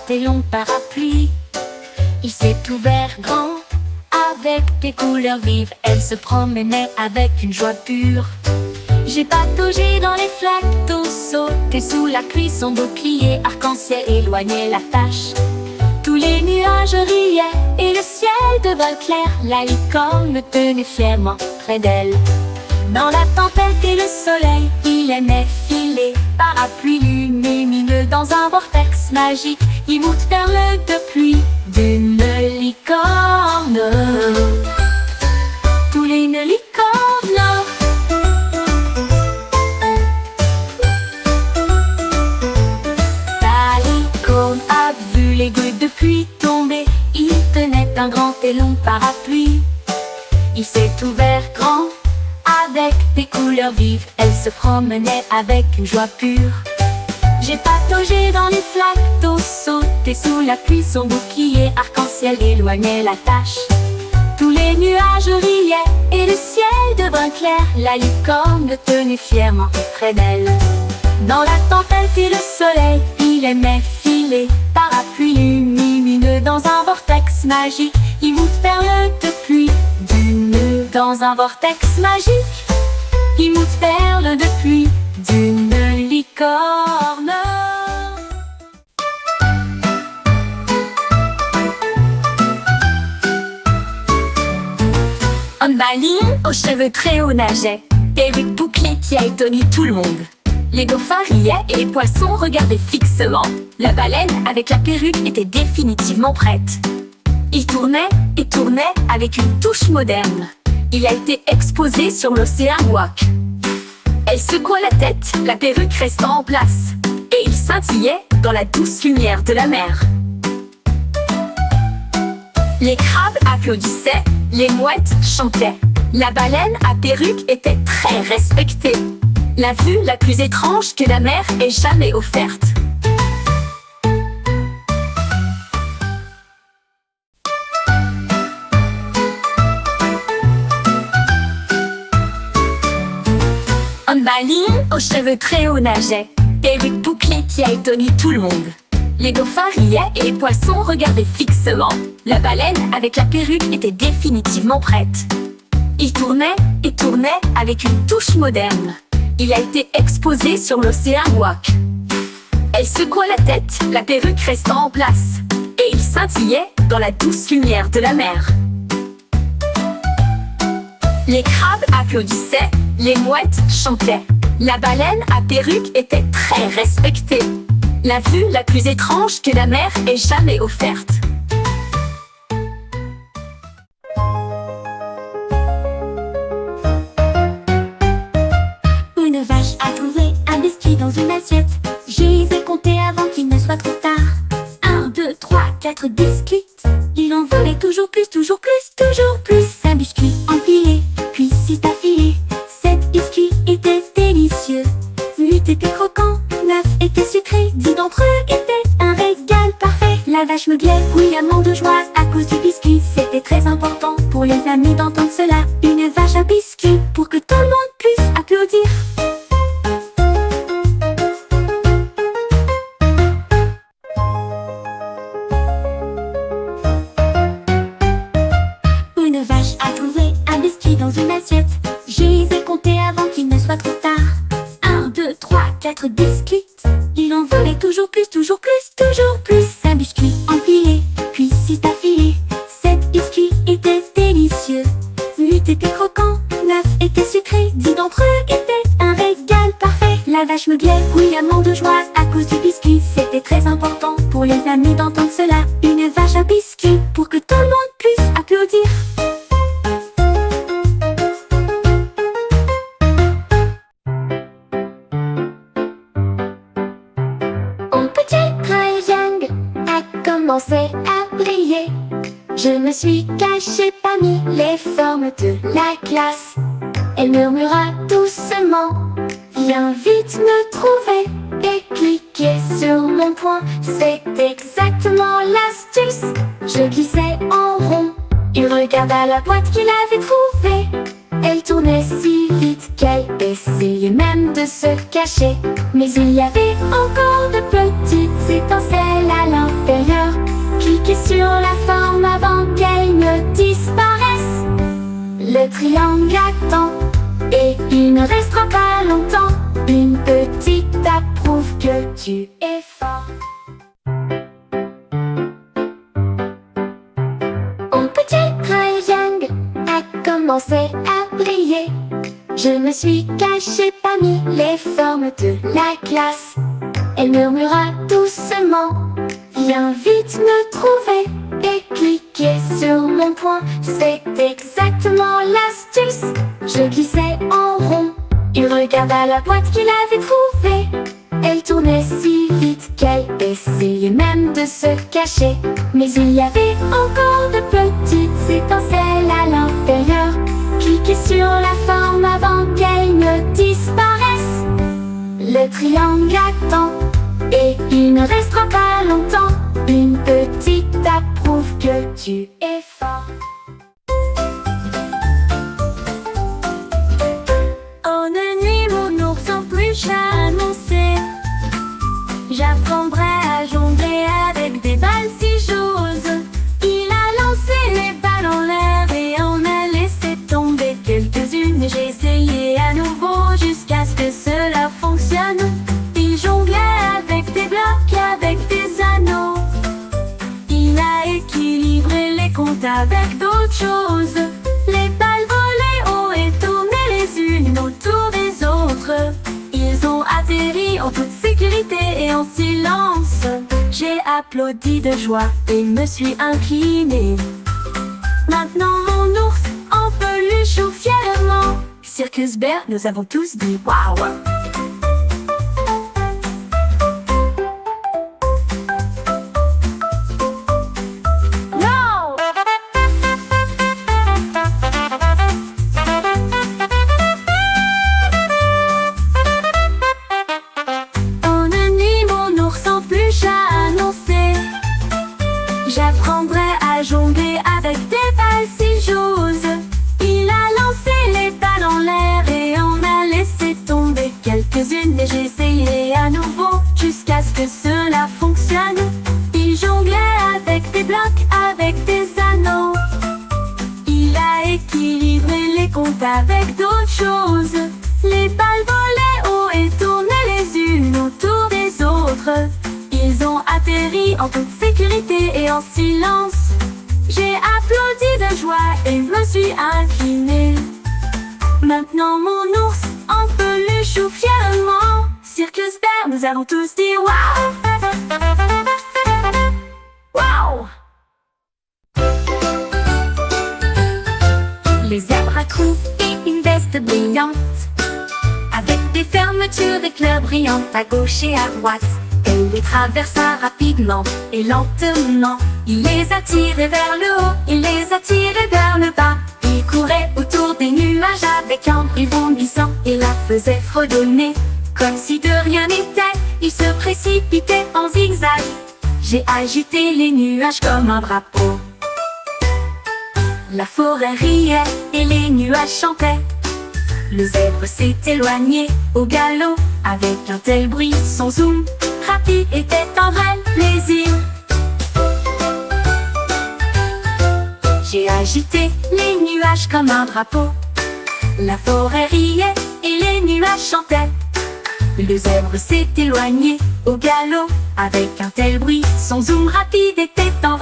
et long parapluie. Il s'est ouvert grand, avec des couleurs vives. Elle se promenait avec une joie pure. J'ai pataugé dans les flaques d'eau, sauté sous la pluie. Son bouclier arc-en-ciel éloignait la tache. Tous les nuages riaient et le ciel devint clair. La licorne me tenait fièrement près d'elle. Dans la tempête et le soleil, il aimait filer. Parapluie lumineux dans un vortex magique. Il monte vers le depuis d'une licorne. Tous les licornes. La licorne a vu les gouttes de pluie tomber. Il tenait un grand et long parapluie. Il s'est ouvert grand, avec des couleurs vives. Elle se promenait avec une joie pure. J'ai pataugé dans les flaques d'eau, sauté sous la pluie. Son bouclier arc-en-ciel éloignait la tache. Tous les nuages riaient et le ciel devint clair. La licorne le tenait fièrement près d'elle. Dans la tempête et le soleil, il aimait filer. Parapluie lumineux dans un vortex magique. Il monte vers le depuis d'une dans un vortex magique. Il monte vers le depuis d'une licorne. Homme maligne aux cheveux très hauts nageait, perruque bouclée qui a étonné tout le monde. Les dauphins riaient et les poissons regardaient fixement. La baleine avec la perruque était définitivement prête. Il tournait et tournait avec une touche moderne. Il a été exposé sur l'océan Wak. Elle secoua la tête, la perruque restant en place, et il scintillait dans la douce lumière de la mer. Les crabes applaudissaient, les mouettes chantaient. La baleine à perruque était très respectée. La vue la plus étrange que la mer ait jamais offerte. Homme maligne aux cheveux très hauts nageait, perruque bouclée qui a étonné tout le monde. Les dauphins riaient et les poissons regardaient fixement. La baleine avec la perruque était définitivement prête. Il tournait et tournait avec une touche moderne. Il a été exposé sur l'océan Wak. Elle secoua la tête, la perruque restant en place, et il scintillait dans la douce lumière de la mer. Les crabes applaudissaient, les mouettes chantaient. La baleine à perruque était très respectée. La vue la plus étrange que la mer ait jamais offerte. Une vache a trouvé un biscuit dans une assiette. Je les ai comptés avant qu'il ne soit trop tard. 1, 2, 3, 4 biscuits. Il en voulait toujours plus, toujours plus, toujours plus. Un biscuit empilé, puis 6 affilés. 7 biscuits étaient délicieux. 8 étaient croquants, 9 étaient sucrés. 10 d'entre eux étaient un régal parfait. La vache meuglait bruyamment de joie à cause du biscuit. C'était très important pour les amis d'entendre cela. Une vache à biscuit pour que tout le monde puisse applaudir. Une vache a trouvé un biscuit dans une assiette. Je les ai comptés avant qu'il ne soit trop tard. 1, 2, 3, 4 biscuits. Il en voulait toujours plus, toujours plus, toujours plus. Un biscuit empilé, puis 6 affilés. 7 biscuits étaient délicieux. 8 étaient croquants, 9 étaient sucrés. 10 d'entre eux étaient un régal parfait. La vache meuglait bruyamment de joie à cause du biscuit. C'était très important pour les amis d'entendre cela. Une vache à biscuit pour que tout le monde puisse applaudir. Mon petit triangle a commencé à briller. Je me suis cachée parmi les formes de la classe. Elle murmura doucement: viens vite me trouver et cliquer sur mon poing. C'est exactement l'astuce. Je glissais en rond. Il regarda la boîte qu'il avait trouvée. Elle tournait si vite qu'elle essayait même de se cacher. Mais il y avait encore de petites étincelles à l'intérieur. Cliquez sur la forme avant qu'elle ne disparaisse. Le triangle attend et il ne restera pas longtemps. Une petite tape prouve que tu es fort. Mon petit triangle a commencé à briller. Je me suis cachée parmi les formes de la classe. Elle murmura doucement: viens vite me trouver et cliquer sur mon poing. C'est exactement l'astuce. Je glissais en rond. Il regarda la boîte qu'il avait trouvée. Elle tournait si vite qu'elle essayait même de se cacher. Mais il y avait encore de petites étincelles à l'intérieur. Cliquez sur la forme avant qu'elle ne disparaisse. Le triangle attend et il ne restera pas longtemps. Une petite tape prouve que tu es fort. En une nuit, mon ours en peluche a annoncé: j'apprendrai à jongler avec des balles si j'ose. Il a lancé les balles en l'air et en a laissé tomber quelques-unes. Et j'ai essayé à nouveau jusqu'à ce que cela fonctionne. Il jonglait avec des blocs, avec des anneaux. Il a équilibré les comptes avec d'autres choses. Les balles volaient haut et tournaient les unes autour des autres. Ils ont atterri en toute sécurité et en silence. J'ai applaudi de joie et me suis incliné. Maintenant mon ours en peluche joue fièrement. Circus Bear, nous avons tous dit waouh. J'apprendrai à jongler avec des balles si j'ose. Il a lancé les balles en l'air et en a laissé tomber quelques-unes. Et j'ai essayé à nouveau jusqu'à ce que cela fonctionne. Il jonglait avec des blocs, avec des anneaux. Il a équilibré les comptes avec d'autres choses. Les balles volaient haut et tournaient les unes autour des autres. Ils ont atterri en toute sécurité et en silence. J'ai applaudi de joie et me suis incliné. Maintenant mon ours en peluche joue fièrement. Circus Bear, nous avons tous dit waouh. Waouh. Les zèbres à trous et une veste brillante, avec des fermetures d'éclairs brillantes à gauche et à droite. Elle les traversa rapidement et lentement. Il les a tirés vers le haut, il les a tirés vers le bas. Il courait autour des nuages avec un bruit bondissant et la faisait fredonner. Comme si de rien n'était, il se précipitait en zigzag. J'ai agité les nuages comme un drapeau. La forêt riait et les nuages chantaient. Le zèbre s'est éloigné au galop avec un tel bruit. Son zoom rapide était un vrai plaisir. J'ai agité les nuages comme un drapeau. La forêt riait et les nuages chantaient. Le zèbre s'est éloigné au galop avec un tel bruit. Son zoom rapide était un